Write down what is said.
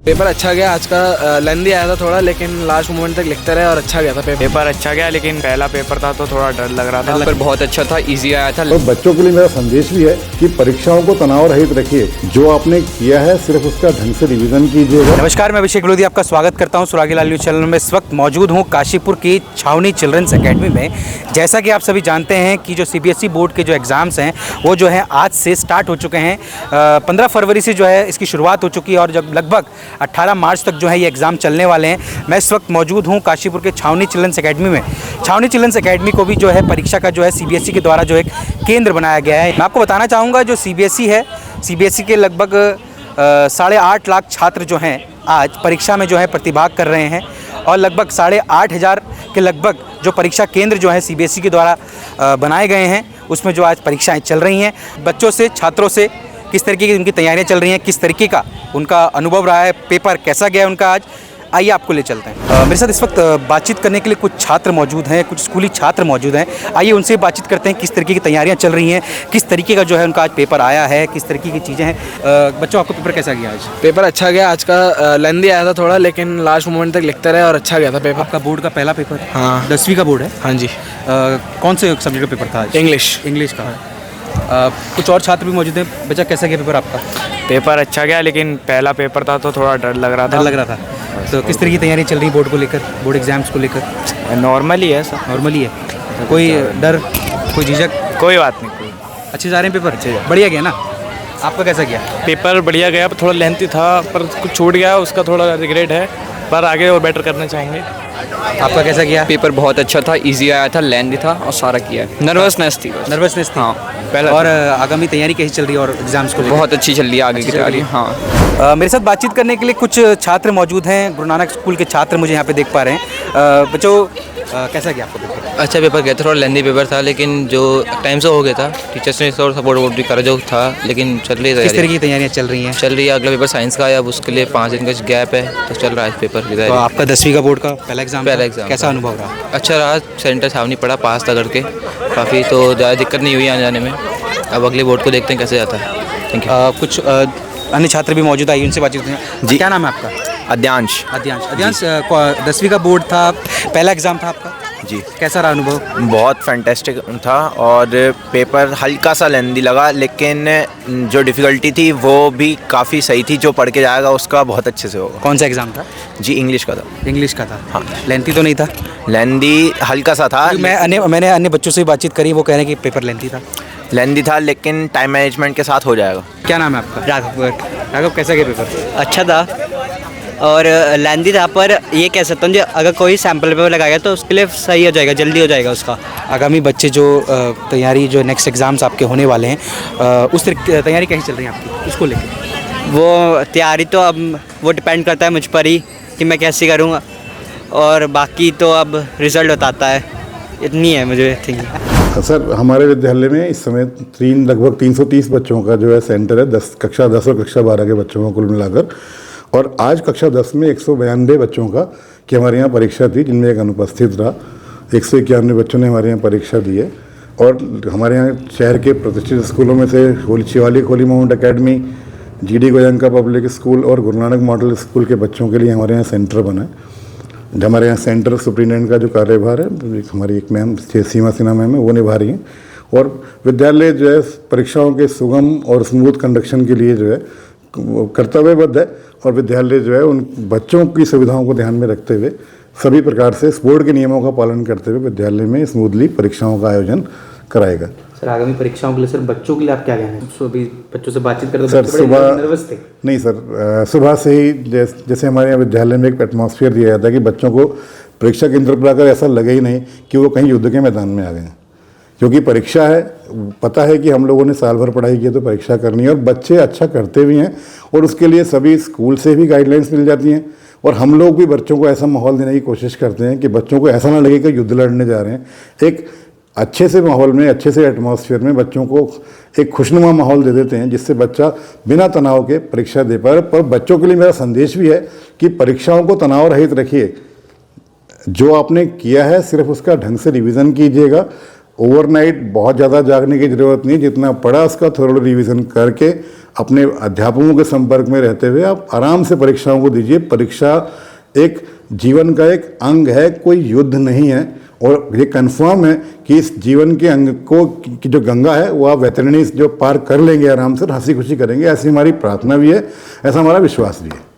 Paper अच्छा गया आज का। लेंदी आया था थोड़ा, लेकिन लास्ट मोमेंट तक लिखते रहे और अच्छा गया था पेपर अच्छा गया, लेकिन पहला पेपर था तो थोड़ा डर लग रहा था। पेपर बहुत अच्छा था, इजी आया था। तो बच्चों के लिए मेरा संदेश भी है कि परीक्षाओं को तनाव रहित रखिए। जो आपने किया है सिर्फ उसका ढंग से रिवीजन कीजिएगा। नमस्कार, मैं अभिषेक लोधी आपका स्वागत करता हूं सुरागीलाल न्यूज़ चैनल में। इस वक्त मौजूद हूं काशीपुर की छावनी चिल्ड्रंस एकेडमी में। जैसा कि आप सभी जानते हैं कि जो सीबीएसई बोर्ड के जो एग्ज़ाम्स हैं वो जो है आज से स्टार्ट हो चुके हैं। 15 फरवरी से जो है इसकी शुरुआत हो चुकी है और जब लगभग 18 मार्च तक जो है ये एग्ज़ाम चलने वाले हैं। मैं इस वक्त मौजूद हूँ काशीपुर के छावनी चिल्ड्रंस एकेडमी में। छावनी चिल्ड्रंस एकेडमी को भी जो है परीक्षा का जो है सीबीएसई के द्वारा जो एक केंद्र बनाया गया है। मैं आपको बताना चाहूँगा जो सीबीएसई है, सीबीएसई के लगभग 8.5 लाख छात्र जो हैं आज परीक्षा में जो है प्रतिभाग कर रहे हैं और लगभग 8,500 के लगभग जो परीक्षा केंद्र जो है सीबीएसई के द्वारा बनाए गए हैं उसमें जो आज परीक्षाएं चल रही हैं। बच्चों से, छात्रों से किस तरीके की उनकी तैयारियां चल रही हैं, किस तरीके का उनका अनुभव रहा है, पेपर कैसा गया उनका आज, आइए आपको ले चलते हैं। मेरे साथ इस वक्त बातचीत करने के लिए कुछ छात्र मौजूद हैं, कुछ स्कूली छात्र मौजूद हैं। आइए उनसे बातचीत करते हैं किस तरीके की तैयारियां चल रही हैं, किस तरीके का जो है उनका आज पेपर आया है, किस तरीके की चीज़ें हैं। बच्चों, आपका पेपर कैसा गया आज? पेपर अच्छा गया आज का। लेंदी आया था थोड़ा, लेकिन लास्ट मोमेंट तक लिखते रहे और अच्छा गया था पेपर। आपका बोर्ड का पहला पेपर? हाँ, 10वीं का बोर्ड है। हाँ जी। कौन से सब्जेक्ट का पेपर था आज? इंग्लिश का। कुछ और छात्र भी मौजूद हैं। बच्चा, कैसा गया पेपर आपका? पेपर अच्छा गया, लेकिन पहला पेपर था तो थोड़ा डर लग रहा था। तो किस तरह की तैयारी चल रही है बोर्ड को लेकर, बोर्ड एग्जाम्स को लेकर? नॉर्मली है सर। नॉर्मली है। कोई डर, कोई झिझक? कोई बात नहीं, कोई। अच्छे जा रहे हैं पेपर? अच्छे, बढ़िया गया ना? आपका कैसा गया? पेपर बढ़िया गया, थोड़ा लेंथी था पर कुछ छूट गया, उसका थोड़ा रिग्रेट है, पर आगे और बेटर करना चाहेंगे। आपका कैसा गया? पेपर बहुत अच्छा था, इजी आया था, लेंदी था और सारा किया है। नर्वसनेस थी बस। नर्वसनेस थी? हाँ, पहला। और आगामी तैयारी कैसी चल रही है और एग्जाम्स को लेकर? बहुत अच्छी चल रही है आगे की तैयारी। हाँ, मेरे साथ बातचीत करने के लिए कुछ छात्र मौजूद हैं। गुरु नानक स्कूल के छात्र मुझे यहाँ पे देख पा रहे हैं। बच्चों, कैसा गया आपका पेपर? अच्छा पेपर गया था, थोड़ा लेंदी पेपर था, लेकिन जो टाइम से हो गया था, टीचर्स ने थोड़ा सपोर्ट भी करा जो था, लेकिन चल रही है। किस तरह की तैयारियाँ चल रही हैं? चल रही है। अगला पेपर साइंस का है, अब उसके लिए 5 दिन का गैप है, तो चल रहा है पेपर की तैयारी। तो आपका 10वीं का बोर्ड का पहला एग्जाम कैसा था। अनुभव रहा? अच्छा रहा, सेंटर छावनी पड़ा, पास था करके काफ़ी, तो ज़्यादा दिक्कत नहीं हुई आने जाने में। अब अगले बोर्ड को देखते हैं कैसे जाता है। Thank you. कुछ अन्य छात्र भी मौजूद आइए, उनसे बातचीत करते हैं। क्या नाम है आपका? अद्यांश। अद्यांश, 10वीं का बोर्ड था, पहला एग्जाम था आपका जी। कैसा रहा अनुभव? बहुत फैंटेस्टिक था और पेपर हल्का सा लेंदी लगा, लेकिन जो डिफ़िकल्टी थी वो भी काफ़ी सही थी। जो पढ़ के जाएगा उसका बहुत अच्छे से होगा। कौन सा एग्जाम था? जी, इंग्लिश का था। इंग्लिश का था। हाँ। लेंथी तो नहीं था? लेंदी हल्का सा था। मैंने अन्य बच्चों से भी बातचीत करी, वो कह रहे हैं कि पेपर लेंथी था। लेंदी था, लेकिन टाइम मैनेजमेंट के साथ हो जाएगा। क्या नाम है आपका? राघव, कैसा गया पेपर? अच्छा था और लेंदी था, पर ये कह सकता हूँ अगर कोई सैम्पल पेपर लगाएगा तो उसके लिए सही हो जाएगा, जल्दी हो जाएगा उसका। आगामी बच्चे जो तैयारी, जो नेक्स्ट एग्ज़ाम्स आपके होने वाले हैं, उस तैयारी कैसी चल रही है आपकी उसको लेकर? वो तैयारी तो अब वो डिपेंड करता है मुझ पर ही कि मैं कैसे करूँगा, और बाकी तो अब रिज़ल्ट बताता है। इतनी है मुझे थिंकिंग। सर, हमारे विद्यालय में इस समय लगभग 330 बच्चों का जो है सेंटर है, कक्षा 10 और कक्षा 12 के बच्चों को कुल मिलाकर। और आज कक्षा 10 में 192 बच्चों का की हमारे यहाँ परीक्षा थी, जिनमें एक अनुपस्थित रहा। 191 बच्चों ने हमारे यहाँ परीक्षा दी है। और हमारे यहाँ शहर के प्रतिष्ठित स्कूलों में से Shivalik Holi mount academy, GD Goenka public school और गुरु नानक मॉडल स्कूल के बच्चों के लिए हमारे यहाँ सेंटर बना है। हमारे यहाँ सेंटर सुप्रिटेंडेंट का जो कार्यभार है हमारी एक मैम सीमा सिन्हा मैम है, वो निभा रही हैं। और विद्यालय जो है परीक्षाओं के सुगम और स्मूथ कंडक्शन के लिए जो है कर्तव्यबद्ध है। और विद्यालय जो है उन बच्चों की सुविधाओं को ध्यान में रखते हुए सभी प्रकार से बोर्ड के नियमों का पालन करते हुए विद्यालय में स्मूथली परीक्षाओं का आयोजन कराएगा। सर, आगामी परीक्षाओं के लिए सर बच्चों के लिए आप क्या कहना है? अभी बच्चों से बातचीत करते सर, सुबह नर्वस थे? नहीं सर, सुबह से ही जैसे हमारे यहाँ विद्यालय में एक एटमॉस्फेयर दिया जाता है कि बच्चों को परीक्षा केंद्र पर आकर ऐसा लगे ही नहीं कि वो कहीं युद्ध के मैदान में आ गए, क्योंकि परीक्षा है। पता है कि हम लोगों ने साल भर पढ़ाई की है तो परीक्षा करनी है, और बच्चे अच्छा करते भी हैं और उसके लिए सभी स्कूल से भी गाइडलाइंस मिल जाती हैं। और हम लोग भी बच्चों को ऐसा माहौल देने की कोशिश करते हैं कि बच्चों को ऐसा ना लगे कि युद्ध लड़ने जा रहे हैं। एक अच्छे से माहौल में, अच्छे से एटमॉस्फेयर में बच्चों को एक खुशनुमा माहौल दे देते हैं, जिससे बच्चा बिना तनाव के परीक्षा दे पाए। पर बच्चों के लिए मेरा संदेश भी है कि परीक्षाओं को तनाव रहित रखिए। जो आपने किया है सिर्फ उसका ढंग से रिवीजन कीजिएगा। ओवरनाइट बहुत ज़्यादा जागने की ज़रूरत नहीं, जितना पढ़ा उसका थोड़ा रिवीजन करके अपने अध्यापकों के संपर्क में रहते हुए आप आराम से परीक्षाओं को दीजिए। परीक्षा एक जीवन का एक अंग है, कोई युद्ध नहीं है। और ये कंफर्म है कि इस जीवन के अंग को की जो गंगा है वो आप वेटरनरी जो पार कर लेंगे आराम से, हंसी खुशी करेंगे। ऐसी हमारी प्रार्थना भी है, ऐसा हमारा विश्वास भी है।